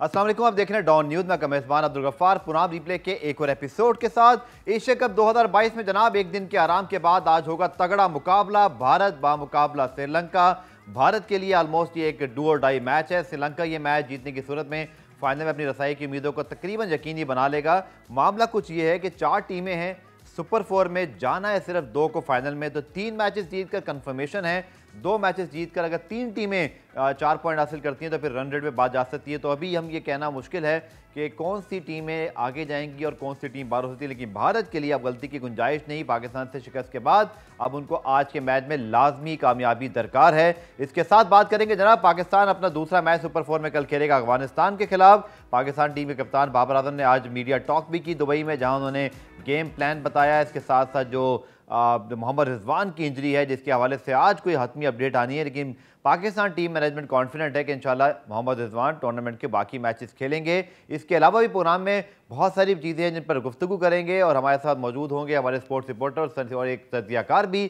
अस्सलाम वालेकुम, आप देख रहे हैं डॉन न्यूज में मेजबान अब्दुल गफ्फार पुनः रिप्ले के एक और एपिसोड के साथ। एशिया कप 2022 में जनाब एक दिन के आराम के बाद आज होगा तगड़ा मुकाबला, भारत बामुकाबला श्रीलंका। भारत के लिए ऑलमोस्ट ये एक डू और डाई मैच है। श्रीलंका ये मैच जीतने की सूरत में फाइनल में अपनी रसाई की उम्मीदों को तकरीबन यकीनी बना लेगा। मामला कुछ ये है कि 4 टीमें हैं, सुपर 4 में जाना है सिर्फ 2 को फाइनल में, तो 3 मैचेस जीतकर कंफर्मेशन है। 2 मैचेस जीतकर अगर 3 टीमें 4 पॉइंट हासिल करती हैं तो फिर रन रेट में बात जा सकती है। तो अभी हम ये कहना मुश्किल है कि कौन सी टीमें आगे जाएंगी और कौन सी टीम बाहर हो सकती है, लेकिन भारत के लिए अब गलती की गुंजाइश नहीं। पाकिस्तान से शिकस्त के बाद अब उनको आज के मैच में लाजमी कामयाबी दरकार है। इसके साथ बात करेंगे जनाब, पाकिस्तान अपना दूसरा मैच सुपर 4 में कल खेलेगा अफगानिस्तान के खिलाफ। पाकिस्तान टीम के कप्तान बाबर आजम ने आज मीडिया टॉक भी की दुबई में, जहां उन्होंने गेम प्लान बताया। इसके साथ साथ जो मोहम्मद रिजवान की इंजरी है जिसके हवाले से आज कोई हतमी अपडेट आनी है, लेकिन पाकिस्तान टीम मैनेजमेंट कॉन्फिडेंट है कि इंशाल्लाह मोहम्मद रिजवान टूर्नामेंट के बाकी मैचेस खेलेंगे। इसके अलावा भी प्रोग्राम में बहुत सारी चीज़ें हैं जिन पर गुफ्तगू करेंगे और हमारे साथ मौजूद होंगे हमारे स्पोर्ट्स रिपोर्टर और एक तज्जियाकार भी।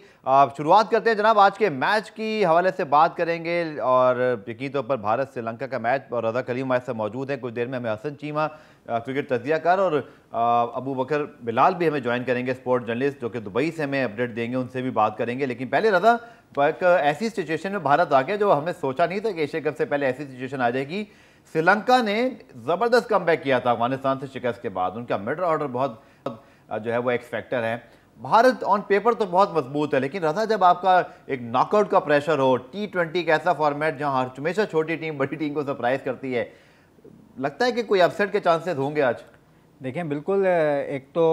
शुरुआत करते हैं जनाब, आज के मैच की हवाले से बात करेंगे और यकीन तौर पर भारत श्रीलंका का मैच, और रज़ा कलीम हमारे साथ मौजूद हैं। कुछ देर में हमें हसन चीमा क्रिकेट तज्जियाकार और अबू बकर बिलाल भी हमें ज्वाइन करेंगे, स्पोर्ट जर्नलिस्ट जो कि दुबई से हमें अपडेट देंगे, उनसे भी बात करेंगे। लेकिन पहले रज़ा, एक ऐसी सिचुएशन में भारत आ गया जो हमने सोचा नहीं था कि एशिया कप से पहले ऐसी सिचुएशन आ जाएगी। श्रीलंका ने ज़बरदस्त कमबैक किया था अफगानिस्तान से शिकस्त के बाद। उनका मिडल ऑर्डर बहुत जो है वो एक्स फैक्टर है। भारत ऑन पेपर तो बहुत मजबूत है, लेकिन रज़ा जब आपका एक नॉकआउट का प्रेशर हो, T20 का ऐसा फॉर्मेट जहां हमेशा छोटी टीम बड़ी टीम को सरप्राइज करती है, लगता है कि कोई अपसेट के चांसेस होंगे आज? देखें, बिल्कुल एक तो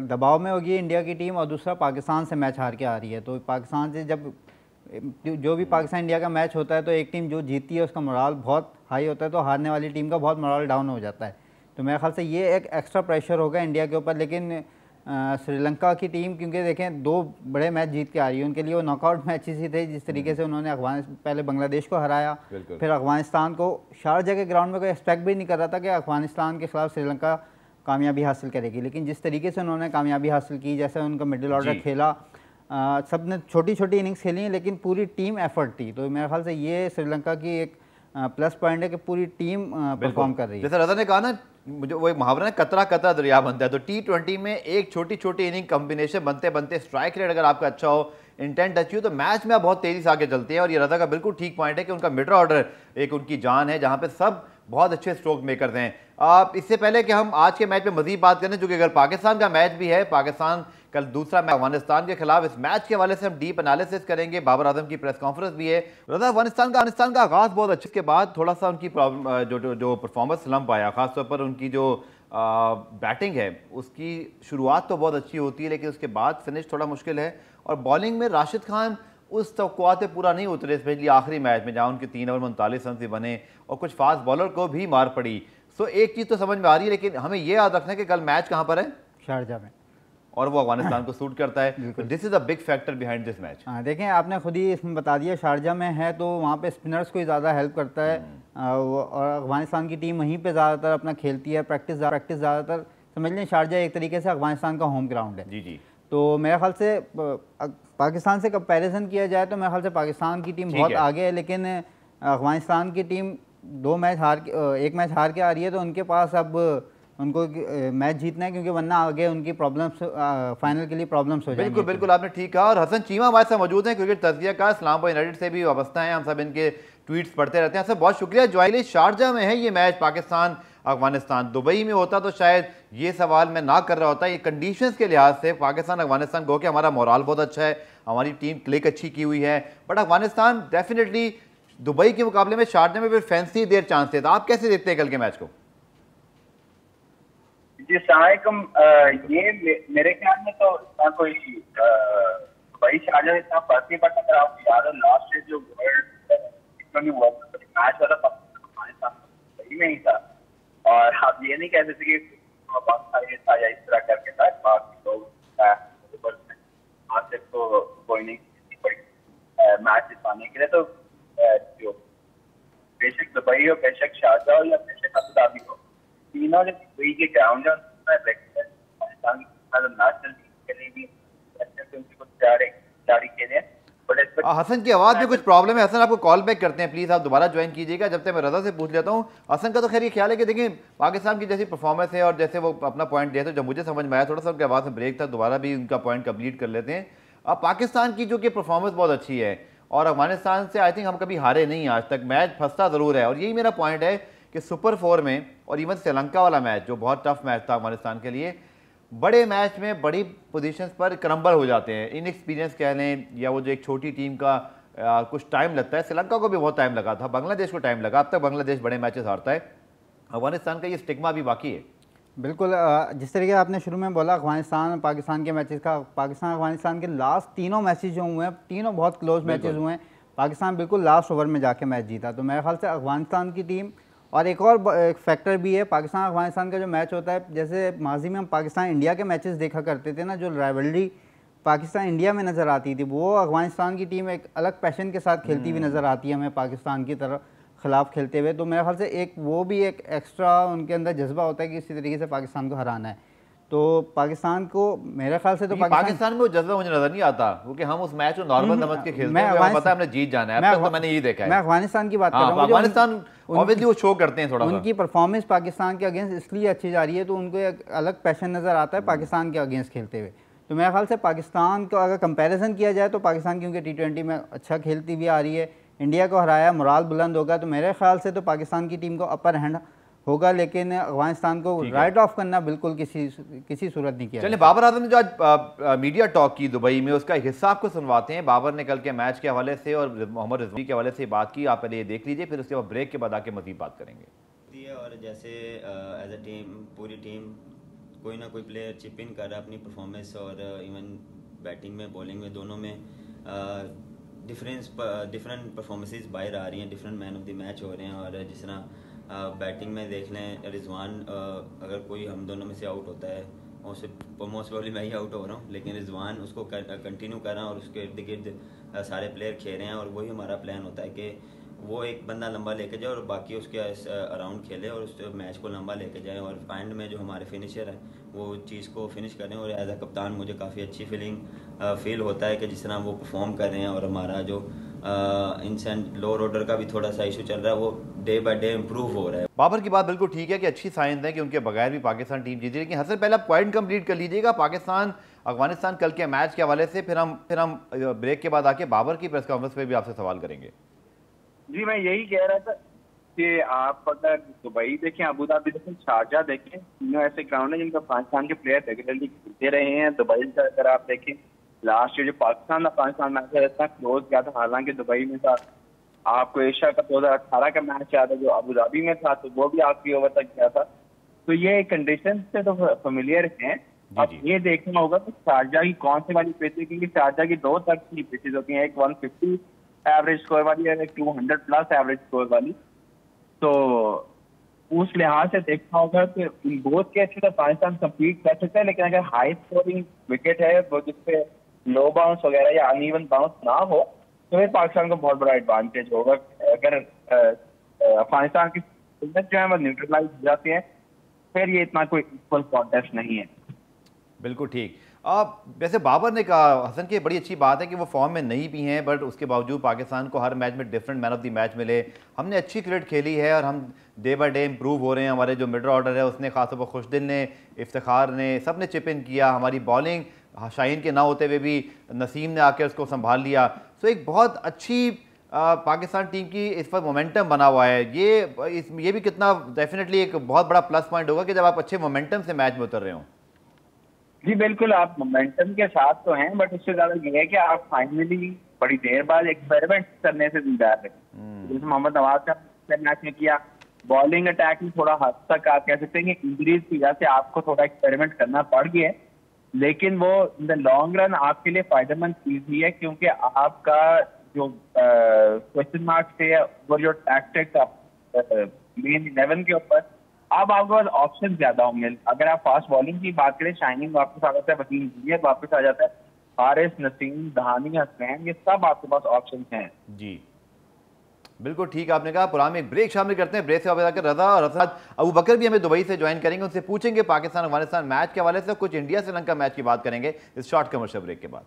दबाव में होगी इंडिया की टीम और दूसरा पाकिस्तान से मैच हार के आ रही है। तो पाकिस्तान से जब जो भी पाकिस्तान इंडिया का मैच होता है तो एक टीम जो जीतती है उसका मोराल बहुत हाई होता है, तो हारने वाली टीम का बहुत मोराल डाउन हो जाता है। तो मेरे ख्याल से ये एक एक्स्ट्रा प्रेशर होगा इंडिया के ऊपर। लेकिन श्रीलंका की टीम, क्योंकि देखें 2 बड़े मैच जीत के आ रही है, उनके लिए वो नॉकआउट मैचेस ही थे। जिस तरीके से उन्होंने पहले बांग्लादेश को हराया, फिर अफगानिस्तान को, शारजा के ग्राउंड में कोई एक्सपेक्ट भी नहीं कर रहा था कि अफगानिस्तान के खिलाफ श्रीलंका कामयाबी हासिल करेगी। लेकिन जिस तरीके से उन्होंने कामयाबी हासिल की, जैसे उनका मिडिल ऑर्डर खेला, सब ने छोटी छोटी इनिंग्स खेली लेकिन पूरी टीम एफर्ट थी। तो मेरे ख्याल से ये श्रीलंका की एक प्लस पॉइंट है कि पूरी टीम परफॉर्म कर रही है। जैसे रज़ा ने कहा ना, मुझे वो एक मुहावरा है, कतरा कतरा दरिया बनता है। तो T20 में एक छोटी छोटी इनिंग कॉम्बिनेशन बनते बनते स्ट्राइक रेट अगर आपका अच्छा हो, इंटेंट अच्छी हो, तो मैच में आप बहुत तेजी से आगे चलते हैं। और ये रज़ा का बिल्कुल ठीक पॉइंट है कि उनका मिडल ऑर्डर एक उनकी जान है, जहां पे सब बहुत अच्छे स्ट्रोक मेकर्स हैं। इससे पहले कि हम आज के मैच में मजीद बात करें, क्योंकि अगर पाकिस्तान का मैच भी है, पाकिस्तान कल दूसरा मैच अफगानिस्तान के खिलाफ, इस मैच के हवाले से हम डीप एनालिसिस करेंगे। बाबर आजम की प्रेस कॉन्फ्रेंस भी है। रज़ा, अफगानिस्तान का आगाज बहुत अच्छे के बाद थोड़ा सा उनकी प्रॉब्लम जो परफॉर्मेंस स्लम्प आया, खासतौर पर उनकी जो बैटिंग है उसकी शुरुआत तो बहुत अच्छी होती है, लेकिन उसके बाद फिनिश थोड़ा मुश्किल है। और बॉलिंग में राशिद खान उस तवक्कुआत पे पूरा नहीं उतरे, स्पेशली आखिरी मैच में जहाँ उनके 3 ओवर में 39 रन से बने और कुछ फास्ट बॉलर को भी मार पड़ी। सो एक चीज़ तो समझ में आ रही है, लेकिन हमें ये याद रखना है कि कल मैच कहाँ पर है? शारजा में, और वो अफगानिस्तान को सूट करता है। This is a big factor behind this match. हाँ, देखें, आपने खुद ही इसमें बता दिया, शारजा में है तो वहाँ पे स्पिनर्स को ज़्यादा हेल्प करता है। और अफगानिस्तान की टीम वहीं पे ज़्यादातर अपना खेलती है, प्रैक्टिस ज़्यादातर, समझ लें शारजा एक तरीके से अफगानिस्तान का होम ग्राउंड है। जी। तो मेरे ख्याल से पाकिस्तान से कंपैरिजन किया जाए तो मेरे ख्याल से पाकिस्तान की टीम बहुत आगे है, लेकिन अफगानिस्तान की टीम 1 मैच हार के आ रही है। तो उनके पास अब उनको मैच जीतना है, क्योंकि वरना आगे उनकी प्रॉब्लम्स, फाइनल के लिए प्रॉब्लम्स हो जाएंगी। बिल्कुल आपने ठीक कहा। और हसन चीमा हमारे साथ मौजूद हैं, क्रिकेट तज्जियाकार, इस्लामाबाद यूनाइटेड से भी वाबस्ता हैं। हम सब इनके ट्वीट्स पढ़ते रहते हैं। सर बहुत शुक्रिया। ज्वाइली शारजा में है ये मैच, पाकिस्तान अफगानिस्तान। दुबई में होता तो शायद ये सवाल मैं ना कर रहा होता। ये कंडीशंस के लिहाज से पाकिस्तान अफगानिस्तान को कि हमारा मोराल बहुत अच्छा है, हमारी टीम क्लिक अच्छी की हुई है, बट अफगानिस्तान डेफिनेटली दुबई के मुकाबले में शारजा में फिर फैंसी देर चांस थे। तो आप कैसे देखते हैं कल के मैच को? जी सलामकुम। ये मेरे ख्याल में तो इतना कोई दुबई शारजा इतना फर्क नहीं पड़ता। अगर आपको याद है लास्ट जो वर्ल्ड मैच वाला पाकिस्तान दुबई में ही था, और आप ये नहीं कह सकते कि इस तरह करके था। बाकी लोग सिर्फ तो कोई नहीं मैच जिताने के लिए, तो जो बेशक दुबई हो, बेशक शारजा हो या बेशक अबू धाबी हो, तीनों जो दुबई के ग्राउंड है पाकिस्तान नेशनल टीम के लिए भी उनकी कुछ खिलाड़ी खेले, बट हसन की आवाज़ में कुछ प्रॉब्लम है। हसन आपको कॉल बैक करते हैं, प्लीज़ आप दोबारा ज्वाइन कीजिएगा। जब तक मैं रजा से पूछ लेता हूँ। हसन का तो खैर ये ख्याल है कि देखिए पाकिस्तान की जैसी परफॉर्मेंस है और जैसे वो अपना पॉइंट दिया था, जब मुझे समझ में आया, थोड़ा सा उनकी आवाज़ में ब्रेक था, दोबारा भी उनका पॉइंट कंप्लीट कर लेते हैं। अब पाकिस्तान की जो कि परफॉर्मेंस बहुत अच्छी है और अफगानिस्तान से आई थिंक हम कभी हारे नहीं आज तक, मैच फंसता ज़रूर है। और यही मेरा पॉइंट है कि सुपर 4 में और इवन श्रीलंका वाला मैच जो बहुत टफ मैच था अफगानिस्तान के लिए, बड़े मैच में बड़ी पोजीशंस पर क्रम्बल हो जाते हैं। इनएक्सपीरियंस कह लें या वो जो एक छोटी टीम का कुछ टाइम लगता है। श्रीलंका को भी बहुत टाइम लगा था, बांग्लादेश को टाइम लगा, अब तक बांग्लादेश बड़े मैचेस हारता है। अफगानिस्तान का ये स्टिग्मा भी बाकी है। बिल्कुल, जिस तरीके आपने शुरू में बोला अफगानिस्तान पाकिस्तान के मैचेस का, पाकिस्तान अफगानिस्तान के लास्ट तीनों मैचेस जो हुए हैं, तीनों बहुत क्लोज मैचेस हुए हैं। पाकिस्तान बिल्कुल लास्ट ओवर में जाके मैच जीता। तो मेरे ख्याल से अफगानिस्तान की टीम, और एक और फैक्टर भी है, पाकिस्तान अफगानिस्तान का जो मैच होता है, जैसे माजी में हम पाकिस्तान इंडिया के मैचेस देखा करते थे ना, जो राइवलरी पाकिस्तान इंडिया में नज़र आती थी, वो अफगानिस्तान की टीम एक अलग पैशन के साथ खेलती हुई नज़र आती है हमें पाकिस्तान की तरफ खिलाफ खेलते हुए। तो मेरे ख्याल से एक वो भी एक एक्स्ट्रा उनके अंदर जज्बा होता है कि इसी तरीके से पाकिस्तान को हराना है। तो पाकिस्तान को मेरे ख्याल से तो पाकिस्तान में वो जज्बा मुझे नजर नहीं आता, क्योंकि हम उस मैच को नॉर्मल समझ के खेलते हैं, हमें पता है हमने जीत जाना है। अब तक तो मैंने यही देखा है। मैं अफगानिस्तान की बात कर रहा हूँ। अफगानिस्तान ऑब्वियसली वो शो करते हैं थोड़ा सा। उनकी परफॉर्मेंस पाकिस्तान के अगेंस्ट इसलिए अच्छी जा रही है तो उनको एक अलग पैशन नज़र आता है पाकिस्तान के अगेंस्ट खेलते हुए। तो मेरे ख्याल से पाकिस्तान को अगर कंपैरिजन किया जाए तो पाकिस्तान क्योंकि T20 में अच्छा खेलती भी आ रही है, इंडिया को हराया, मोराल बुलंद होगा, तो मेरे ख्याल से तो पाकिस्तान की टीम को अपर हैंड होगा। लेकिन अफगानिस्तान को राइट ऑफ करना बिल्कुल किसी सूरत नहीं किया। चलिए, बाबर आजम ने जो आज मीडिया टॉक की दुबई में, उसका हिस्सा आपको सुनवाते हैं। बाबर ने कल के मैच के हवाले से और मोहम्मद रिजवी के हवाले से बात की, आप पहले ये देख लीजिए, फिर उसके बाद ब्रेक के बाद आके मजीद बात करेंगे। और जैसे एज अ टीम, पूरी टीम कोई ना कोई प्लेयर चिप इन कर रहा है अपनी परफॉर्मेंस, और इवन बैटिंग में बॉलिंग में दोनों में डिफरेंट परफॉर्मेंसेस बाहर आ रही हैं, different man of the match हो रहे हैं। और जिस तरह बैटिंग में देख लें, रिजवान अगर कोई हम दोनों में से आउट होता है, मोस्ट प्रॉब्ली मैं ही आउट हो रहा हूँ, लेकिन रिजवान उसको कंटिन्यू कर रहा है और उसके इर्द गिर्द सारे प्लेयर खेल रहे हैं। और वही हमारा प्लान होता है कि वो एक बंदा लंबा लेके जाए और बाकी उसके अराउंड खेले और उस मैच को लंबा लेके जाए, और एंड में जो हमारे फिनिशर है वो चीज़ को फिनिश करें। और एज अ कप्तान मुझे काफ़ी अच्छी फील होता है कि जिस तरह वो परफॉर्म कर रहे हैं, और हमारा जो इंसेंट लोअर ऑर्डर का भी थोड़ा सा इशू चल रहा है, वो डे बाय डे इम्प्रूव हो रहा है। बाबर की बात बिल्कुल ठीक है कि अच्छी साइंस है कि उनके बगैर भी पाकिस्तान टीम जीती। लेकिन हसन पहला पॉइंट कंप्लीट कर लीजिएगा पाकिस्तान अफगानिस्तान कल के मैच के हवाले से, फिर हम ब्रेक के बाद आके बाबर की प्रेस कॉन्फ्रेंस पे भी आपसे सवाल करेंगे। जी, मैं यही कह रहा था कि आप अगर दुबई देखें, अबू धाबी देखें, शारजा देखें, तीनों ऐसे ग्राउंड है जिनका पाकिस्तान के प्लेयर रेगुलरली खेलते रहे हैं। दुबई का अगर आप देखें, लास्ट ईयर जो पाकिस्तान मैच है इतना क्लोज गया था, हालांकि दुबई में था। आपको एशिया कप 2018 का मैच याद है जो अबू धाबी में था, तो वो भी आखिरी ओवर तक गया था। तो ये कंडीशन से तो फेमिलियर हैं। अब ये देखना होगा कि शारजा की कौन सी वाली पिच है, क्योंकि शारजा की दो तरह की पिचेज होती हैं, एक 150 एवरेज स्कोर वाली है, 200 प्लस एवरेज स्कोर वाली। तो उस लिहाज से देखना होगा कि बोथ के अच्छे से पाकिस्तान कम्पीट कर सकता है, लेकिन अगर हाई स्कोरिंग विकेट है वो जिसपे लो बाउंस वगैरह या अनइवन बाउंस ना हो तो फिर पाकिस्तान को बहुत बड़ा एडवांटेज होगा। अगर अफगानिस्तान की जो है वो न्यूट्रलाइज हो जाती है, फिर ये इतना कोई इक्वल कॉन्टेस्ट नहीं है। बिल्कुल ठीक। वैसे बाबर ने कहा, हसन की बड़ी अच्छी बात है कि वो फॉर्म में नहीं भी हैं, बट उसके बावजूद पाकिस्तान को हर मैच में different man of the match मिले। हमने अच्छी क्रिकेट खेली है और हम डे बाय डे इम्प्रूव हो रहे हैं। हमारे जो मिडल ऑर्डर है उसने, खासतौर पर खुशदिल ने, इफ्तिखार ने, सब ने चिप इन किया। हमारी बॉलिंग शाहीन के ना होते हुए भी नसीम ने आकर उसको संभाल लिया। सो एक बहुत अच्छी पाकिस्तान टीम की इस पर मोमेंटम बना हुआ है। ये भी कितना डेफिनेटली एक बहुत बड़ा प्लस पॉइंट होगा कि जब आप अच्छे मोमेंटम से मैच में उतर रहे हो। जी बिल्कुल, आप मोमेंटम के साथ तो हैं, बट उससे ज्यादा ये है कि आप फाइनली बड़ी देर बाद एक्सपेरिमेंट करने से गुजार रहे। जैसे मोहम्मद नवाज का मैच में किया, बॉलिंग अटैक में थोड़ा हद तक आप कह सकते हैं कि इंजरीज की वजह से आपको थोड़ा एक्सपेरिमेंट करना पड़ गया है, लेकिन वो इन द लॉन्ग रन आपके लिए फायदेमंद चीज ही है, क्योंकि आपका जो क्वेश्चन मार्क थे वो जो टैक्टिक्स मेन 11 के ऊपर, अब आपके पास ऑप्शन ज्यादा होंगे। अगर आप फास्ट बॉलिंग की बात करें, शाइनिंग वापस आ जाता है, वसीम जूनियर वापस आ जाता है, हारिस, नसीम, दहानी, हसनैन, ये सब आपके पास ऑप्शन हैं। जी बिल्कुल ठीक आपने कहा। पुराने एक ब्रेक शामिल करते हैं। ब्रेक से वापस आकर रजा और असद अबू बकर भी हमें दुबई से ज्वाइन करेंगे, उनसे पूछेंगे पाकिस्तान अफगानिस्तान मैच के हवाले से, कुछ इंडिया श्रीलंका मैच की बात करेंगे इस शॉर्ट कमर्शियल ब्रेक के बाद।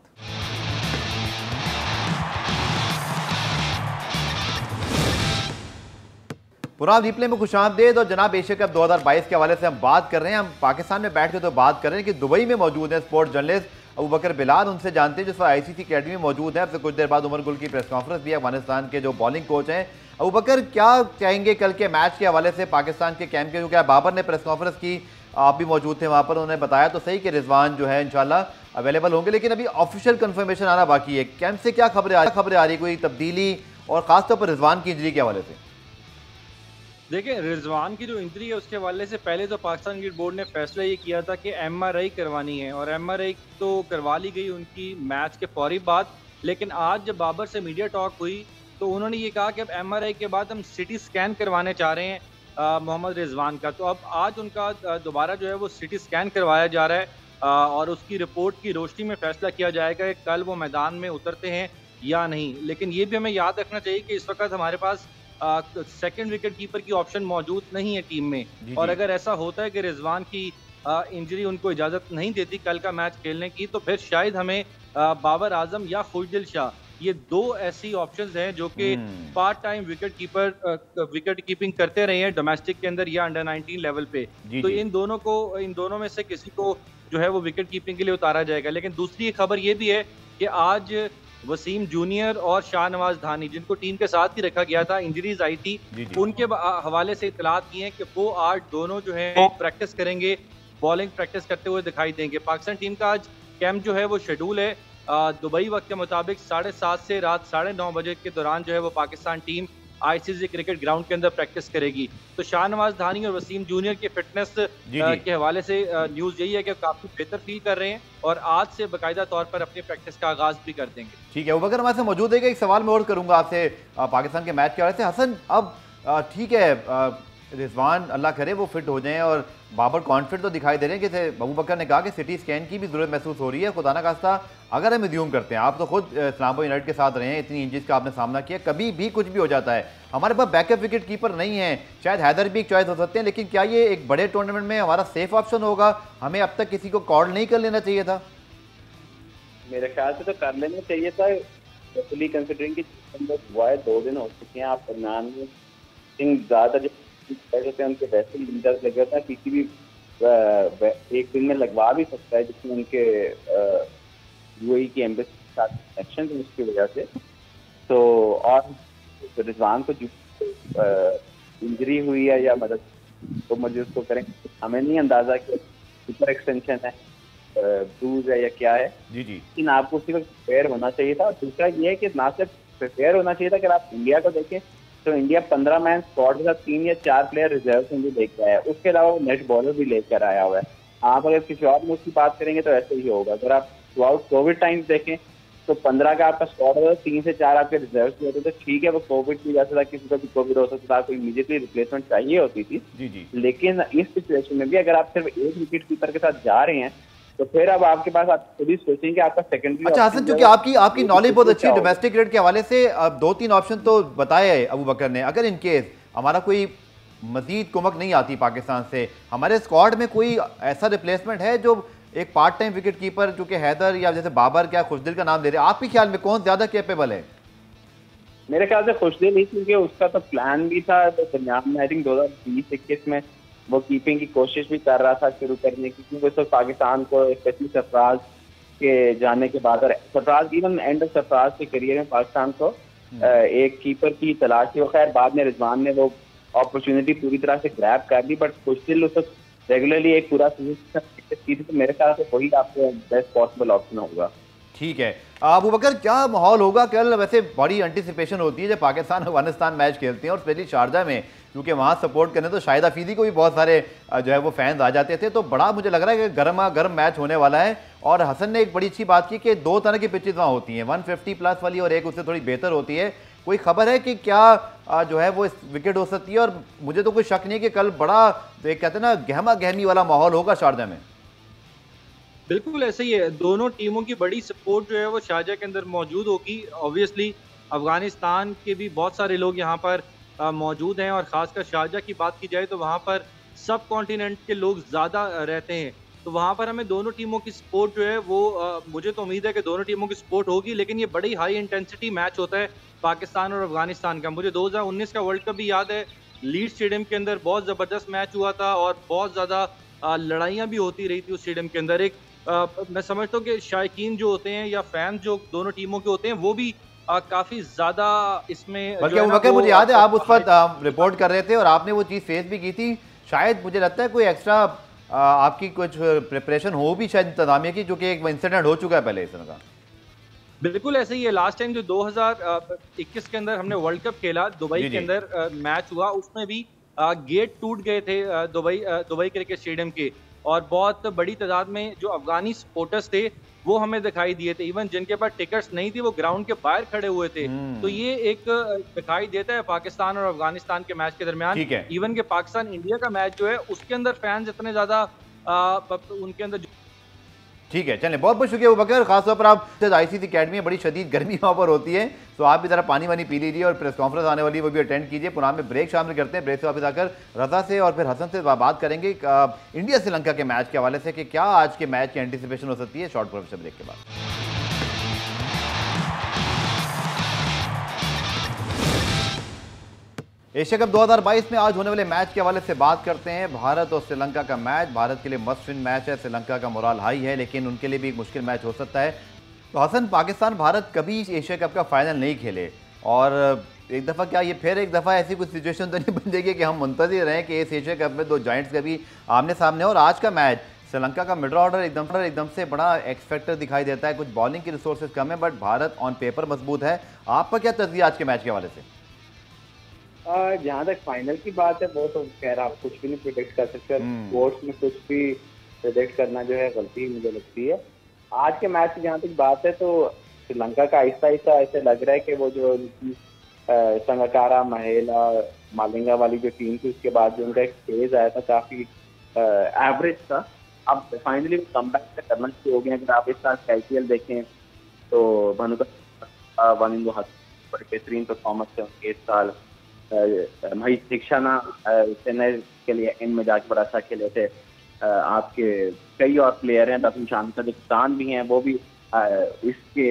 पुराव रिप्ले में खुशामदीद। और जनाब एशिया कप 2022 के हवाले से हम बात कर रहे हैं। हम पाकिस्तान में बैठ के तो बात कर रहे हैं कि दुबई में मौजूद है स्पोर्ट्स जर्नलिस्ट अबू बकर बिलाल, उनसे जानते हैं जिस पर ICC अकेडमी में मौजूद है। अब से कुछ देर बाद उमर गुल की प्रेस कॉन्फ्रेंस भी है, अफगानिस्तान के जो बॉलिंग कोच हैं। अबू बकर, क्या कहेंगे कल के मैच के हवाले से पाकिस्तान के कैंप के? क्योंकि बाबर ने प्रेस कॉन्फ्रेंस की, आप भी मौजूद थे वहाँ पर, उन्होंने बताया तो सही कि रिजवान जो है इंशाल्लाह अवेलेबल होंगे, लेकिन अभी ऑफिशियल कंफर्मेशन आना बाकी है। कैंप से क्या खबरें आ रही, कोई तब्दीली, और खासतौर पर रिजवान की इंजरी के हवाले से? देखिए, रिजवान की जो इंजरी है उसके हवाले से पहले तो पाकिस्तान क्रिकेट बोर्ड ने फैसला ये किया था कि MRI करवानी है, और MRI तो करवा ली गई उनकी मैच के फौरी बाद। लेकिन आज जब बाबर से मीडिया टॉक हुई तो उन्होंने ये कहा कि अब MRI के बाद हम CT स्कैन करवाने चाह रहे हैं मोहम्मद रिजवान का। तो अब आज उनका दोबारा जो है वो CT स्कैन करवाया जा रहा है और उसकी रिपोर्ट की रोशनी में फैसला किया जाएगा कि कल वो मैदान में उतरते हैं या नहीं। लेकिन ये भी हमें याद रखना चाहिए कि इस वक्त हमारे पास सेकंड विकेट कीपर की ऑप्शन मौजूद नहीं है टीम में, और अगर ऐसा होता है कि रिजवान की इंजरी उनको इजाज़त नहीं देती कल का मैच खेलने की, तो फिर शायद हमें बाबर आजम या खुशदिल शाह, ये दो ऐसी ऑप्शंस हैं जो कि पार्ट टाइम विकेट कीपिंग करते रहे हैं डोमेस्टिक के अंदर या अंडर 19 लेवल पे। तो इन दोनों में से किसी को जो है वो विकेट कीपिंग के लिए उतारा जाएगा। लेकिन दूसरी खबर ये भी है कि आज वसीम जूनियर और शाहनवाज धानी, जिनको टीम के साथ ही रखा गया था, इंजरीज आई थी, उनके हवाले से इतलात की हैं कि वो आज दोनों जो है प्रैक्टिस करेंगे, बॉलिंग प्रैक्टिस करते हुए दिखाई देंगे। पाकिस्तान टीम का आज कैंप जो है वो शेड्यूल है दुबई वक्त के मुताबिक 7:30 से रात 9:30 बजे के दौरान जो है वो Pakistan team ICC cricket ground के अंदर प्रैक्टिस करेगी। तो शाहनवाज धानी और वसीम जूनियर के फिटनेस के हवाले से न्यूज़ यही है कि काफ़ी बेहतर फील कर रहे हैं और आज से बाकायदा तौर पर अपनी प्रैक्टिस का आगाज भी कर देंगे। ठीक है, वो अगर हमारे साथ मौजूद है, एक सवाल मैं और करूंगा आपसे पाकिस्तान के मैच के हवाले से। हसन, अब ठीक है रिजवान अल्लाह करे वो फिट हो जाएं, और बाबर कॉन्फिडेंट तो दिखाई दे रहे हैं कि अबू बकर ने कहा कि CT स्कैन की भी जरूरत महसूस हो रही है। खुदा ना खास्ता अगर हम एज्यूम करते हैं, आप तो खुद इस्लामाबाद यूनाइटेड के साथ रहे हैं, इतनी इंजरीज का आपने सामना किया, कभी भी कुछ भी हो जाता है, हमारे पास बैकअप विकेट कीपर नहीं है, शायद हैदर भी एक चॉइस हो सकते हैं, लेकिन क्या ये एक बड़े टूर्नामेंट में हमारा सेफ ऑप्शन होगा? हमें अब तक किसी को कॉल नहीं कर लेना चाहिए था? मेरे ख्याल से तो कर लेना चाहिए था, स्पेशली कंसिडरिंग कि हुआ है 2 दिन हो चुके हैं। आप फरमान सिंह ज़्यादा जो होते हैं उनके वैसे ही इंजर्स लगे होता है, किसी भी एक दिन में लगवा भी सकता है, जिसमें उनके UAE की एम्बेसी के साथ कनेक्शन है उसकी वजह से। तो और रिजवान को जो इंजरी हुई है या मदद, तो मुझे उसको करें, हमें नहीं अंदाजा कि सुपर एक्सटेंशन है, ब्रूज है या क्या है। लेकिन आपको उसी वक्त प्रिपेयर होना चाहिए था। और दूसरा ये है कि ना सिर्फ प्रिपेयर होना चाहिए था, अगर आप इंडिया को देखें तो इंडिया 15 मैन स्क्वाड के साथ 3 या 4 प्लेयर रिजर्व से भी लेकर आया है, उसके अलावा वो नेट बॉलर भी लेकर आया हुआ है। आप अगर किसी और मुल्क की बात करेंगे तो ऐसे ही होगा। अगर आप थ्रू आउट कोविड टाइम्स देखें तो 15 का आपका स्क्वाड होगा, 3 से 4 आपके रिजर्व भी होते थे। ठीक है, वो कोविड की वजह से था, किसी को भी कोविड हो सकता था, आपको इमीडिएटली रिप्लेसमेंट चाहिए होती थी। लेकिन इस सिचुएशन में भी अगर आप सिर्फ एक विकेट कीपर के साथ जा रहे हैं तो फिर अब आपके पास आप खुद ही सोचेंगे आपका सेकेंडरी। अच्छा हसन, क्योंकि आपकी नॉलेज बहुत अच्छी है डोमेस्टिक क्रिकेट के हवाले से, 2-3 ऑप्शन तो बताए है अबू बकर ने। अगर इन केस हमारा कोई मजीद कुमक नहीं आती पाकिस्तान से, हमारे स्क्वाड में कोई ऐसा रिप्लेसमेंट है जो एक पार्ट टाइम विकेट कीपर, जो कि हैदर या जैसे बाबर, क्या खुशदिल का नाम ले रहे हैं, आपके ख्याल में कौन ज्यादा कैपेबल है? मेरे ख्याल से खुशदिल ही, क्योंकि उसका तो प्लान भी था तो दरमियान में, आई थिंक 2020-21 में वो कीपिंग की कोशिश भी कर रहा था शुरू करने की, क्योंकि तो पाकिस्तान को स्पेशली सरफराज के जाने के बाद, और Sarfaraz even end of Sarfaraz के करियर में पाकिस्तान को एक कीपर की तलाश थी। वो खैर बाद में रिजवान ने वो अपॉर्चुनिटी पूरी तरह से ग्रैब कर ली, बट खुशदिल उसको रेगुलरली एक पूरा सीजन की थी, तो मेरे ख्याल से वही आपको बेस्ट पॉसिबल ऑप्शन होगा। ठीक है अबू बकर, क्या माहौल होगा कल? वैसे बड़ी एंटिसिपेशन होती है जब पाकिस्तान अफगानिस्तान मैच खेलते हैं, और स्पेशली शारजा में, क्योंकि वहाँ सपोर्ट करने तो शाहिद अफरीदी को भी बहुत सारे जो है वो फैंस आ जाते थे। तो बड़ा मुझे लग रहा है कि गर्मा गर्म मैच होने वाला है। और हसन ने एक बड़ी अच्छी बात की कि 2 तरह की पिचेज वहाँ होती हैं, 150 प्लस वाली और एक उससे थोड़ी बेहतर होती है। कोई खबर है कि क्या जो है वो विकेट हो सकती है? और मुझे तो कोई शक नहीं कि कल बड़ा तो एक कहते हैं ना गहमा गहमी वाला माहौल होगा शारजा में। बिल्कुल ऐसे ही है, दोनों टीमों की बड़ी सपोर्ट जो है वो शारजा के अंदर मौजूद होगी। ऑब्वियसली अफगानिस्तान के भी बहुत सारे लोग यहाँ पर मौजूद हैं, और ख़ासकर शारजा की बात की जाए तो वहाँ पर सब कॉन्टिनेंट के लोग ज़्यादा रहते हैं। तो वहाँ पर हमें दोनों टीमों की सपोर्ट जो है वो मुझे तो उम्मीद है कि दोनों टीमों की सपोर्ट होगी। लेकिन ये बड़ी हाई इंटेंसिटी मैच होता है पाकिस्तान और अफगानिस्तान का। मुझे 2019 का वर्ल्ड कप भी याद है, लीड स्टेडियम के अंदर बहुत ज़बरदस्त मैच हुआ था और बहुत ज़्यादा लड़ाइयाँ भी होती रही थी उस स्टेडियम के अंदर। मैं समझता हूँ कि शायकीन जो होते हैं या फैन जो दोनों टीमों के होते हैं वो भी काफ़ी ज़्यादा इसमें बल्कि वक्त मुझे याद है आप उस वक्त रिपोर्ट कर रहे थे और आपने वो चीज़ फेस भी की थी। शायद मुझे लगता है कोई एक्स्ट्रा आपकी कुछ प्रिपरेशन हो भी शायद इंतजामिया की, जो कि एक इंसिडेंट हो चुका है पहले इस तरह का। बिल्कुल ऐसे ही है। लास्ट टाइम जो 2021 के अंदर हमने वर्ल्ड कप खेला दुबई के अंदर मैच हुआ, उसमें भी गेट टूट गए थे दुबई क्रिकेट स्टेडियम के, और बहुत बड़ी तादाद में जो अफगानी सपोर्टर्स थे वो हमें दिखाई दिए थे। इवन जिनके पास टिकट्स नहीं थी वो ग्राउंड के बाहर खड़े हुए थे। तो ये एक दिखाई देता है पाकिस्तान और अफगानिस्तान के मैच के दरमियान। इवन के पाकिस्तान इंडिया का मैच जो है उसके अंदर फैंस इतने ज्यादा उनके अंदर। ठीक है, चलें, बहुत बहुत शुक्रिया अबूबकर। खासतौर पर आप आईसीसी अकेडमी में बड़ी शदीद गर्मी वहाँ पर होती है, तो आप भी ज़रा पानी वानी पी लीजिए और प्रेस कॉन्फ्रेंस आने वाली वो भी अटेंड कीजिए। पुरान में ब्रेक शामिल करते हैं। ब्रेक से वापस आकर रजा से और फिर हसन से बात करेंगे इंडिया श्रीलंका के मैच के हवाले से कि क्या आज के मैच की एंटिसिपेशन हो सकती है शॉर्ट प्रोफेशनल ब्रेक के बाद। एशिया कप 2022 में आज होने वाले मैच के हवाले से बात करते हैं। भारत और श्रीलंका का मैच भारत के लिए मस्ट विन मैच है। श्रीलंका का मोराल हाई है, लेकिन उनके लिए भी एक मुश्किल मैच हो सकता है। तो हसन, पाकिस्तान भारत कभी एशिया कप का फाइनल नहीं खेले और एक दफ़ा क्या ये फिर एक दफ़ा ऐसी कुछ सिचुएशन तो नहीं बन जाएगी कि हम मुंतज़िर रहें कि इस एशिया कप में दो जायंट्स कभी आमने सामने। और आज का मैच श्रीलंका का मिडल ऑर्डर एकदम से बड़ा एक्सपेक्टर दिखाई देता है। कुछ बॉलिंग की रिसोर्सेज कम है, बट भारत ऑन पेपर मजबूत है। आपका क्या तज़किया आज के मैच के हवाले से? जहाँ तक फाइनल की बात है वो तो खैर आप कुछ भी नहीं प्रिडिक्ट कर सकते। स्पोर्ट्स में कुछ भी प्रिडिक्ट करना जो है गलती मुझे लगती है। आज के मैच की जहाँ तक बात है तो श्रीलंका का आहिस्ता आहिस्ता ऐसे लग रहा है कि वो जो संगकारा, महेला, मालिंगा वाली जो टीम थी उसके बाद जो उनका एक फेज आया था काफी एवरेज था, अब फाइनली कमबैक करना शुरू हो गए। अगर आप इस साल आईपीएल देखें तो भानुका वानिंदो बड़े बेहतरीन परफॉर्मेंस है उनके इस साल। महेश दीक्षाना चेन्नई के लिए एंड में जाके बड़ा अच्छा खेले थे। आपके कई और प्लेयर हैं, दफन शांति कप्तान भी हैं, वो भी इसके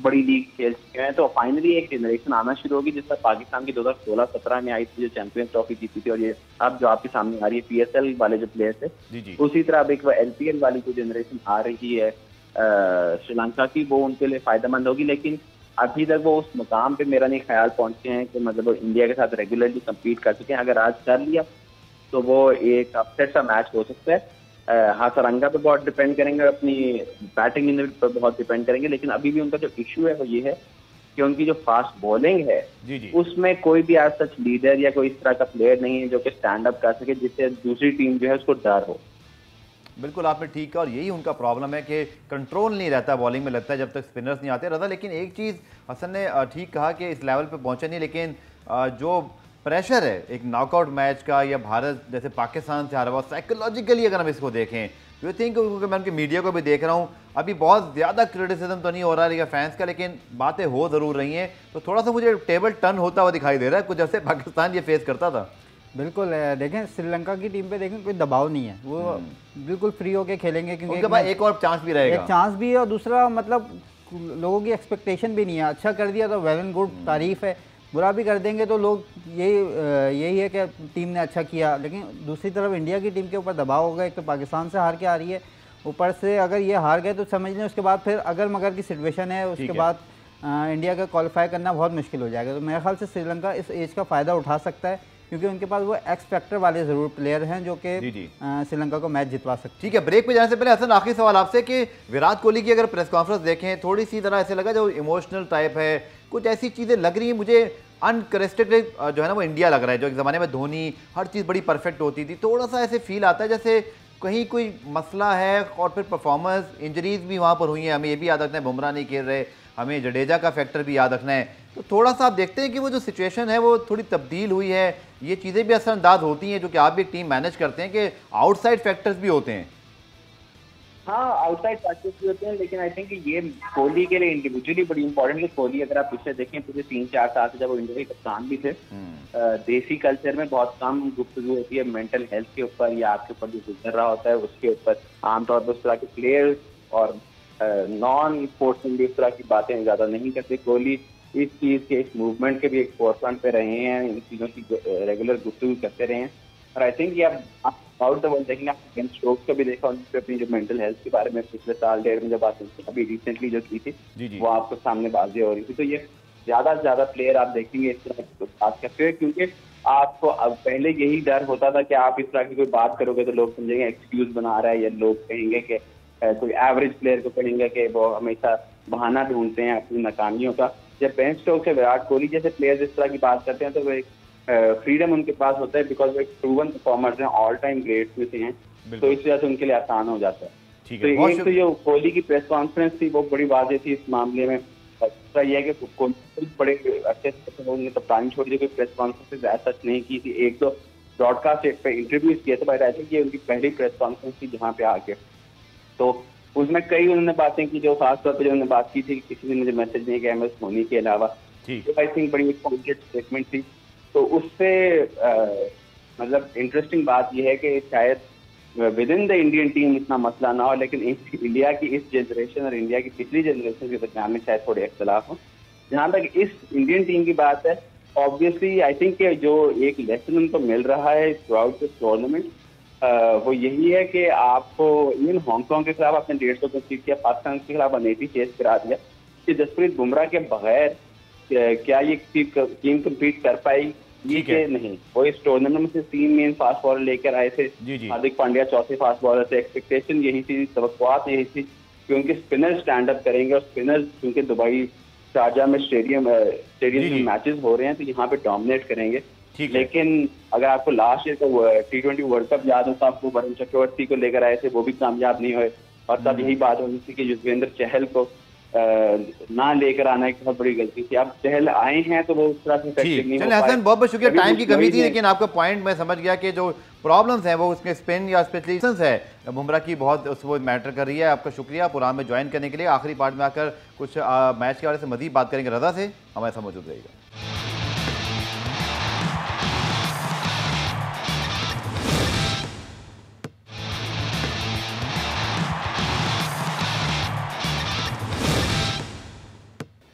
बड़ी लीग खेल चुके हैं। तो फाइनली एक जनरेशन आना शुरू होगी जिसमें पाकिस्तान की 2016-17 में आई थी जो चैंपियंस ट्रॉफी जीती थी, और ये अब जो आपके सामने आ रही है पीएसएल वाले जो प्लेयर थे उसी तरह अब एक वो एलपीएल वाली जो जनरेशन आ रही है श्रीलंका की, वो उनके लिए फायदेमंद होगी। लेकिन अभी तक वो उस मुकाम पे मेरा नहीं ख्याल पहुंचे हैं कि मतलब वो इंडिया के साथ रेगुलरली कम्पीट कर सकें। अगर आज कर लिया तो वो एक अपसेट सा मैच हो सकता है। हाथरंगा पे बहुत डिपेंड करेंगे, अपनी बैटिंग यूनिट पर बहुत डिपेंड करेंगे। लेकिन अभी भी उनका जो इशू है वो ये है कि उनकी जो फास्ट बॉलिंग है उसमें कोई भी आज सच लीडर या कोई इस तरह का प्लेयर नहीं है जो कि स्टैंड अप कर सके जिससे दूसरी टीम जो है उसको डर हो। बिल्कुल आपने ठीक कहा, और यही उनका प्रॉब्लम है कि कंट्रोल नहीं रहता बॉलिंग में, लगता है जब तक स्पिनर्स नहीं आते। रजा, लेकिन एक चीज़ हसन ने ठीक कहा कि इस लेवल पे पहुंचे नहीं, लेकिन जो प्रेशर है एक नॉकआउट मैच का या भारत जैसे पाकिस्तान से हारा हुआ, साइकोलॉजिकली अगर हम इसको देखें यू थिंक, मैं उनके मीडिया को भी देख रहा हूँ, अभी बहुत ज़्यादा क्रिटिसिज्म तो नहीं हो रहा है फैंस का, लेकिन बातें हो ज़रूर रही हैं। तो थोड़ा सा मुझे टेबल टर्न होता हुआ दिखाई दे रहा है, कुछ अर्से पाकिस्तान ये फेस करता था। बिल्कुल, देखें श्रीलंका की टीम पे देखें कोई दबाव नहीं है, वो बिल्कुल फ्री होके खेलेंगे क्योंकि उनके पास एक और चांस भी रहेगा, एक चांस भी है, और दूसरा मतलब लोगों की एक्सपेक्टेशन भी नहीं है। अच्छा कर दिया तो वेल एंड गुड, तारीफ है, बुरा भी कर देंगे तो लोग यही है कि टीम ने अच्छा किया। लेकिन दूसरी तरफ इंडिया की टीम के ऊपर दबाव होगा, एक तो पाकिस्तान से हार के आ रही है, ऊपर से अगर ये हार गए तो समझ लें उसके बाद फिर अगर मगर की सिचुएशन है, उसके बाद इंडिया का क्वालिफाई करना बहुत मुश्किल हो जाएगा। तो मेरे ख्याल से श्रीलंका इस एज का फ़ायदा उठा सकता है क्योंकि उनके पास वो एक्स फैक्टर वाले ज़रूर प्लेयर हैं जो कि श्रीलंका को मैच जितवा सकते हैं। ठीक है, ब्रेक पे जाने से पहले हसन आखिरी सवाल आपसे कि विराट कोहली की अगर प्रेस कॉन्फ्रेंस देखें थोड़ी सी तरह ऐसे लगा जो इमोशनल टाइप है, कुछ ऐसी चीज़ें लग रही हैं मुझे अनकरेस्टेड जो है ना वो इंडिया लग रहा है, जो एक ज़माने में धोनी हर चीज़ बड़ी परफेक्ट होती थी, थोड़ा सा ऐसे फील आता है जैसे कहीं कोई मसला है। और फिर परफॉर्मेंस इंजरीज भी वहाँ पर हुई हैं, हमें ये भी याद रखना है बुमराह नहीं खेल रहे, हमें जडेजा का फैक्टर भी याद रखना है। तो थोड़ा सा आप देखते हैं कि वो जो सिचुएशन है वो थोड़ी तब्दील हुई है, ये चीज़ें भी असरअंदाज होती हैं जो कि आप भी एक टीम मैनेज करते हैं कि आउटसाइड फैक्टर्स भी होते हैं। हाँ, आउटसाइड फैक्टर्स भी होते हैं, लेकिन आई थिंक ये कोहली के लिए इंडिविजुअली बड़ी इंपॉर्टेंट है। कोहली अगर आप पिछले देखें पिछले 3-4 साल से जब वो इंडिया के कप्तान भी थे, देसी कल्चर में बहुत कम गुफ्तगू होती है मेंटल हेल्थ के ऊपर या आपके ऊपर जो गुजर रहा होता है उसके ऊपर। आमतौर पर उस तरह के प्लेयर्स और नॉन स्पोर्ट्समैन भी इस तरह की बातें ज़्यादा नहीं करते। कोहली इस चीज़ के, इस मूवमेंट के भी एक फोरफ्रंट पे रहे हैं, इन चीज़ों की रेगुलर गुफ्तगू करते रहे हैं। और आई थिंक ये आप आउट द वर्ल्ड देखेंगे, आप बेन स्टोक्स का भी देखा, उन्होंने अपनी जो मेंटल हेल्थ के बारे में पिछले साल डेढ़ में जब बात हुई, अभी रिसेंटली जो की थी वो आपको सामने बातें हो रही थी। तो ये ज़्यादा से ज़्यादा प्लेयर आप देखेंगे इस तरह की बात करते हुए, क्योंकि आपको अब पहले यही डर होता था कि आप इस तरह की कोई बात करोगे तो लोग समझेंगे एक्सक्यूज बना रहा है, या लोग कहेंगे कि कोई एवरेज प्लेयर को कहेंगे कि वो हमेशा बहाना ढूंढते हैं अपनी नाकामियों का। जब बेन स्टोक्स या विराट कोहली जैसे प्लेयर्स इस तरह की बात करते हैं तो वो एक फ्रीडम उनके पास होता है, बिकॉज वो एक प्रूवन परफॉर्मर्स हैं, ऑल टाइम ग्रेट्स में से हैं, तो इस वजह से उनके लिए आसान हो जाता है। तो एक तो जो कोहली की प्रेस कॉन्फ्रेंस थी वो बड़ी वाज़ेह थी इस मामले में। दूसरा यह है कि कोहली बड़े अच्छे से कप्तानी छोड़ी, कोई प्रेस कॉन्फ्रेंस ऐसा नहीं की थी, एक तो ब्रॉडकास्ट पे इंटरव्यूज किए थे, बट आई थिंक ये उनकी पहली प्रेस कॉन्फ्रेंस थी जहाँ पे आके, तो उसमें कई उन्होंने बातें की जो खासतौर पर जो उन्होंने बात की थी कि किसी ने मुझे मैसेज नहीं किया MS धोनी के अलावा, तो आई थिंक बड़ी पॉइंटेड स्टेटमेंट थी। तो उससे मतलब इंटरेस्टिंग बात यह है कि शायद with in the Indian team इतना मसला ना हो, लेकिन इंडिया की इस जनरेशन और इंडिया की पिछली जनरेशन के दरमियान में शायद थोड़े इख्तलाफ हो। जहाँ तक इस इंडियन टीम की बात है, ऑब्वियसली आई थिंक जो एक लेसन उनको मिल रहा है थ्रू आउट दिस टूर्नामेंट, वो यही है कि आपको इवन हांगकॉन्ग के खिलाफ आपने 150 कंसीड किया, पाकिस्तान के खिलाफ 180 चेस करा दिया, कि जसप्रीत बुमराह के बगैर क्या ये टीम कम्पीट कर पाई, ये कि नहीं। वो इस टूर्नामेंट में से 3 मेन फास्ट बॉलर लेकर आए थे, हार्दिक पांड्या चौथे फास्ट बॉलर थे, एक्सपेक्टेशन यही थी, तवक्कुआत यही थी कि उनके स्पिनर स्टैंड अप करेंगे, और स्पिनर क्योंकि दुबई शारजा में स्टेडियम में मैचेस हो रहे हैं तो यहाँ पे डोमिनेट करेंगे। लेकिन अगर आपको लास्ट ईयर का T20 वर्ल्ड कप याद हो तो आपको वरुण चक्रवर्ती को लेकर आए थे, वो भी कामयाब नहीं हुए, और तब यही बात होनी थी कि युजवेंद्र चहल को ना लेकर आना एक बहुत बड़ी गलती थी। अब चहल आए हैं तो वो उस तरह से नहीं हो पाए। हसन, बहुत बहुत शुक्रिया, टाइम की कमी थी, लेकिन आपका पॉइंट मैं समझ गया कि जो प्रॉब्लम्स हैं वो उसके स्पिन या स्पेशलिस्ट्स है बुमराह की बहुत वो मैटर कर रही है। आपका शुक्रिया प्रोग्राम में ज्वाइन करने के लिए। आखिरी पार्ट में आकर कुछ मैच के बारे से मजीद बात करेंगे रजा से, हमारे साथ मौजूद रहेगा।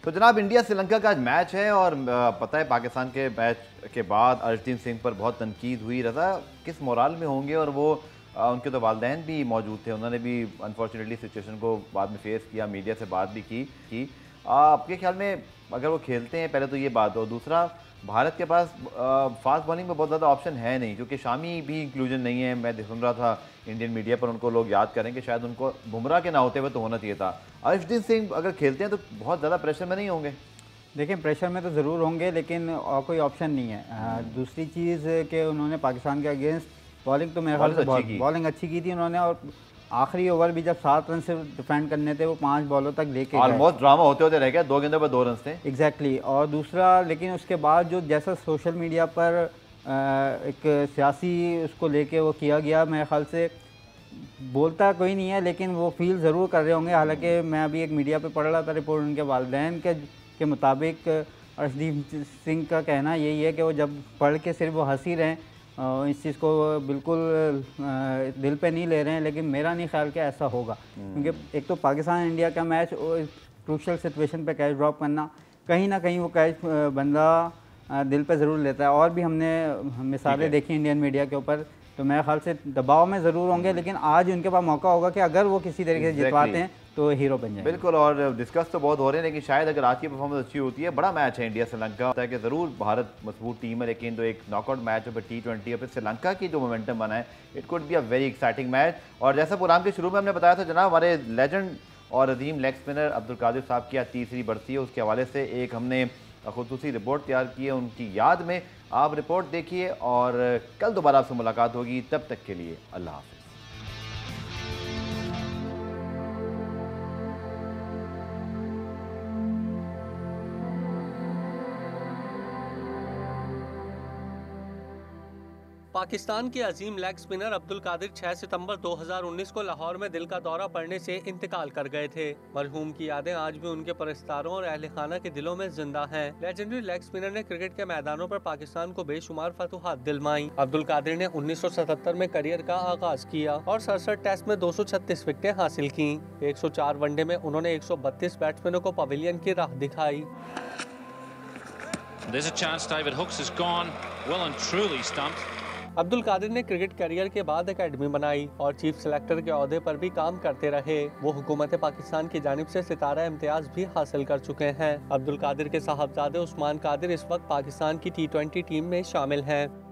तो जनाब, इंडिया श्रीलंका का आज मैच है और पता है पाकिस्तान के मैच के बाद अर्शदीप सिंह पर बहुत तनकीद हुई। रजा किस मोराल में होंगे, और वो उनके तो वालिदैन भी मौजूद थे, उन्होंने भी अनफॉर्चुनेटली सिचुएशन को बाद में फेस किया, मीडिया से बात भी की। आपके ख्याल में अगर वो खेलते हैं, पहले तो ये बात हो, दूसरा भारत के पास फास्ट बॉलिंग में बहुत ज़्यादा ऑप्शन है नहीं, क्योंकि शामी भी इंक्लूजन नहीं है। मैं सुन रहा था इंडियन मीडिया पर उनको लोग याद करें कि शायद उनको बुमराह के ना होते हुए तो होना चाहिए था। अर्शदीप सिंह अगर खेलते हैं तो बहुत ज़्यादा प्रेशर में नहीं होंगे? देखिए, प्रेशर में तो ज़रूर होंगे, लेकिन और कोई ऑप्शन नहीं है। दूसरी चीज़ कि उन्होंने पाकिस्तान के अगेंस्ट बॉलिंग तो मेरे ख्याल से बहुत बॉलिंग अच्छी की थी उन्होंने, और आखिरी ओवर भी जब 7 रन से डिफेंड करने थे वो 5 बॉलों तक लेके ऑलमोस्ट ड्रामा होते होते रह गया, 2 गेंदों पर 2 रन थे। एग्जैक्टली। और दूसरा, लेकिन उसके बाद जो जैसा सोशल मीडिया पर एक सियासी उसको लेके वो किया गया, मेरे ख्याल से बोलता कोई नहीं है लेकिन वो फील ज़रूर कर रहे होंगे। हालांकि मैं अभी एक मीडिया पे पढ़ रहा था रिपोर्ट, उनके वालिदैन के मुताबिक अर्शदीप सिंह का कहना यही है कि वो जब पढ़ के सिर्फ वो हंसी रहे, इस चीज़ को बिल्कुल दिल पे नहीं ले रहे हैं, लेकिन मेरा नहीं ख्याल कि ऐसा होगा। क्योंकि एक तो पाकिस्तान इंडिया का मैच, क्रूशल सिचुएशन पे कैच ड्रॉप करना, कहीं ना कहीं वो कैच बंदा दिल पे ज़रूर लेता है। और भी हमने मिसालें देखी इंडियन मीडिया के ऊपर, तो मेरे ख्याल से दबाव में ज़रूर होंगे, लेकिन आज उनके पास मौका होगा कि अगर वो किसी तरीके से जितवाते हैं तो हीरो बन जाए। बिल्कुल, और डिस्कस तो बहुत हो रहे हैं, लेकिन शायद अगर आज की परफॉर्मेंस अच्छी होती है, बड़ा मैच है इंडिया श्रीलंका, होता है कि ज़रूर भारत मजबूत टीम है, लेकिन तो एक नॉकआउट मैच है, T20 और फिर श्रीलंका की जो मोमेंटम बना है, it could be a very exciting match. और जैसा प्रोग्राम के शुरू में हमने बताया था जनाब, हमारे लेजेंड और अजीम लेग स्पिनर अब्दुल कादिर साहब की आज तीसरी बरसी है, उसके हवाले से एक हमने खुसूसी रिपोर्ट तैयार की है उनकी याद में। आप रिपोर्ट देखिए और कल दोबारा आपसे मुलाकात होगी, तब तक के लिए अल्लाह हाफ़िज़। पाकिस्तान के अजीम लेग स्पिनर अब्दुल कादिर 6 सितंबर 2019 को लाहौर में दिल का दौरा पड़ने से इंतकाल कर गए थे। मरहूम की यादें आज भी उनके परस्तारों और अहले खाना के दिलों में जिंदा हैं। लेजेंडरी लेग स्पिनर ने क्रिकेट के मैदानों पर पाकिस्तान को बेशुमार फतुहात दिलवाई। अब्दुल कादिर ने 1977 में करियर का आगाज किया और 67 टेस्ट में 236 विकेटें हासिल की। 104 वनडे में उन्होंने 132 बैट्समैनों को पवेलियन की राह दिखाई। There's a chance. David Hooks has gone well and truly stumped. Abdul Qadir ने क्रिकेट करियर के बाद एकेडमी बनाई और चीफ सेलेक्टर के ओहदे पर भी काम करते रहे। वो हुकूमत पाकिस्तान की जानिब से सितारा इम्तियाज भी हासिल कर चुके हैं। अब्दुल कादिर के साहबजादे उस्मान कादिर इस वक्त पाकिस्तान की T20 टीम में शामिल हैं।